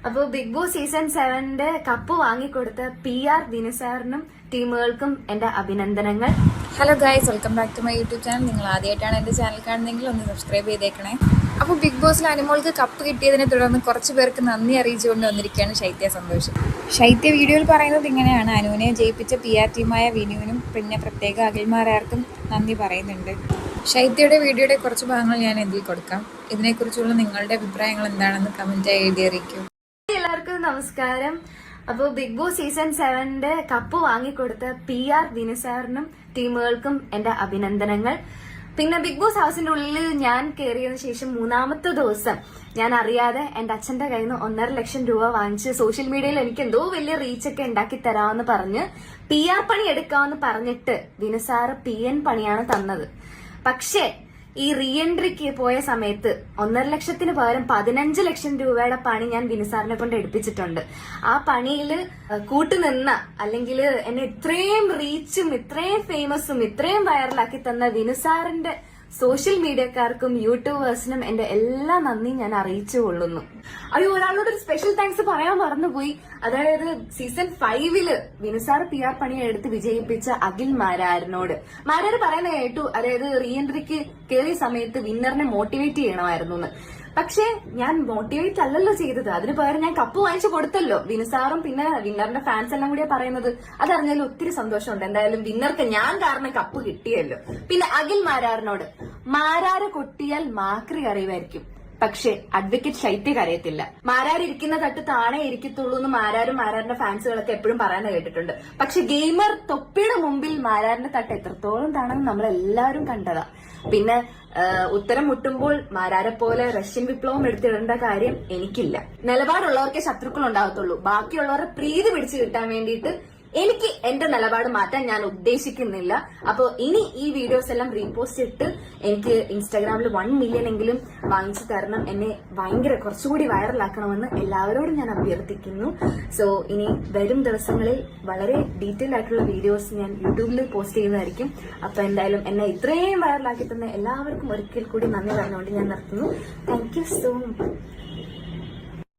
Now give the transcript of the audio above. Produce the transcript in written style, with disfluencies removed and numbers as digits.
അപ്പോൾ big boss season 7 cup വാങ്ങിക്കൊടുത്ത PR ദിനസാറിനും ടീമുകൾക്കും എന്റെ അഭിനന്ദനങ്ങൾ. Hello guys, welcome back to my YouTube channel. നിങ്ങൾ ആദ്യമായിട്ടാണ് എൻ്റെ ചാനൽ കാണുന്നതെങ്കിൽ ഒന്ന് സബ്സ്ക്രൈബ് ചെയ്തേക്കണേ. അപ്പോൾ ബിഗ് ബോസിൽ അനുമോൾക്ക് കപ്പ് കിട്ടിയതിനെ തുടർന്ന് കുറച്ച് പേർക്ക് നന്ദി അറിയിച്ചുകൊണ്ട് വന്നിരിക്കുകയാണ് ശൈത്യ സന്തോഷം. ശൈത്യ വീഡിയോയിൽ പറയുന്നത് ഇങ്ങനെയാണ്: അനുവിനെ ജയിപ്പിച്ച PR ടീമായ വിനുവിനും പിന്നെ പ്രത്യേക അഖിൽമാരാർക്കും നന്ദി പറയുന്നുണ്ട്. ശൈത്യയുടെ വീഡിയോയുടെ കുറച്ച് ഭാഗങ്ങൾ ഞാൻ ഇതിൽ കൊടുക്കാം. ഇതിനെക്കുറിച്ചുള്ള നിങ്ങളുടെ അഭിപ്രായങ്ങൾ എന്താണെന്ന് കമൻറ്റായി എഴുതി അറിയിക്കൂ. എല്ലാവർക്കും നമസ്കാരം. അപ്പോൾ ബിഗ് ബോസ് സീസൺ 7 കപ്പ് വാങ്ങിക്കൊടുത്ത PR ദിനസാറിനും ടീമുകൾക്കും എന്റെ അഭിനന്ദനങ്ങൾ. പിന്നെ ബിഗ് ബോസ് ഹൗസിന്റെ ഉള്ളിൽ ഞാൻ കയറിയതിനു ശേഷം 3-ാമത്തെ ദിവസം ഞാൻ അറിയാതെ എന്റെ അച്ഛന്റെ കയ്യിൽ നിന്ന് 1.5 ലക്ഷം രൂപ വാങ്ങിച്ച് സോഷ്യൽ മീഡിയയിൽ എനിക്ക് എന്തോ വലിയ റീച്ചൊക്കെ ഉണ്ടാക്കി തരാമെന്ന് പറഞ്ഞ് PR പണി എടുക്കാമെന്ന് പറഞ്ഞിട്ട് ദിനസാറ് PN പണിയാണ് തന്നത്. പക്ഷേ ഈ റീ എൻട്രിക്ക് പോയ സമയത്ത് 1.5 ലക്ഷത്തിന് പകരം 15 ലക്ഷം രൂപയുടെ പണി ഞാൻ വിനുസാറിനെ കൊണ്ട് എടുപ്പിച്ചിട്ടുണ്ട്. ആ പണിയിൽ കൂട്ടുനിന്ന അല്ലെങ്കിൽ എന്നെ ഇത്രയും റീച്ചും ഇത്രയും ഫേമസും ഇത്രയും വൈറലാക്കി തന്ന വിനുസാറിന്റെ സോഷ്യൽ മീഡിയക്കാർക്കും യൂട്യൂബേഴ്സിനും എന്റെ എല്ലാ നന്ദിയും ഞാൻ അറിയിച്ചു കൊള്ളുന്നു. ഒരാളോട് ഒരു സ്പെഷ്യൽ താങ്ക്സ് പറയാൻ മറന്നുപോയി. അതായത് സീസൺ 5 വിനുസാർ PR പണി എടുത്ത് വിജയിപ്പിച്ച അഖിൽ മാരാറിനോട്. മാരാർ പറയുന്ന കേട്ടു, അതായത് റീ എൻട്രിക്ക് കയറിയ സമയത്ത് വിന്നറിനെ മോട്ടിവേറ്റ് ചെയ്യണമായിരുന്നു എന്ന്. പക്ഷെ ഞാൻ മോട്ടിവേറ്റ് അല്ലല്ലോ ചെയ്തത്, അതിന് പകരം ഞാൻ കപ്പ് വാങ്ങിച്ചു കൊടുത്തല്ലോ. വിനുസാറും പിന്നെ വിന്നറിന്റെ ഫാൻസ് എല്ലാം കൂടിയാ പറയുന്നത്. അതറിഞ്ഞാലും ഒത്തിരി സന്തോഷമുണ്ട്. എന്തായാലും വിന്നർക്ക് ഞാൻ കാരണം കപ്പ് കിട്ടിയല്ലോ. പിന്നെ അഖിൽ മാരാറിനോട്, മാരാറ് കൊട്ടിയാൽ മാക്രി അറിയുമായിരിക്കും, പക്ഷെ അഡ്വക്കേറ്റ് ശൈത്യ കരയത്തില്ല. മാരാർ ഇരിക്കുന്ന തട്ട് താണേ ഇരിക്കത്തുള്ളൂ എന്ന് മാരാരും മാരാറിന്റെ ഫാൻസുകളൊക്കെ എപ്പോഴും പറയാൻ കേട്ടിട്ടുണ്ട്. പക്ഷെ ഗെയിമർ തൊപ്പിയുടെ മുമ്പിൽ മാരാറിന്റെ തട്ട് എത്രത്തോളം താണെന്ന് നമ്മൾ എല്ലാവരും കണ്ടതാ. പിന്നെ ഉത്തരം മുട്ടുമ്പോൾ മാരാരെ പോലെ റഷ്യൻ വിപ്ലവം എടുത്തിടേണ്ട കാര്യം എനിക്കില്ല. നിലപാടുള്ളവർക്കേ ശത്രുക്കൾ ഉണ്ടാകത്തുള്ളൂ. ബാക്കിയുള്ളവരെ പ്രീതി പിടിച്ചു കിട്ടാൻ വേണ്ടിയിട്ട് എനിക്ക് എന്റെ നിലപാട് മാറ്റാൻ ഞാൻ ഉദ്ദേശിക്കുന്നില്ല. അപ്പൊ ഇനി ഈ വീഡിയോസ് എല്ലാം റീപോസ്റ്റ് ഇട്ട് എനിക്ക് ഇൻസ്റ്റാഗ്രാമിൽ 1 മില്യൺ എങ്കിലും വാങ്ങിച്ചു തരണം. എന്നെ ഭയങ്കര കുറച്ചുകൂടി വൈറലാക്കണമെന്ന് എല്ലാവരോടും ഞാൻ അഭ്യർത്ഥിക്കുന്നു. സോ ഇനി വരും ദിവസങ്ങളിൽ വളരെ ഡീറ്റെയിൽ ആയിട്ടുള്ള വീഡിയോസ് ഞാൻ യൂട്യൂബിൽ പോസ്റ്റ് ചെയ്യുന്നതായിരിക്കും. അപ്പൊ എന്തായാലും എന്നെ ഇത്രയും വൈറലാക്കി തന്ന എല്ലാവർക്കും ഒരിക്കൽ കൂടി നന്ദി പറഞ്ഞുകൊണ്ട് ഞാൻ നിർത്തുന്നു. Thank you so much.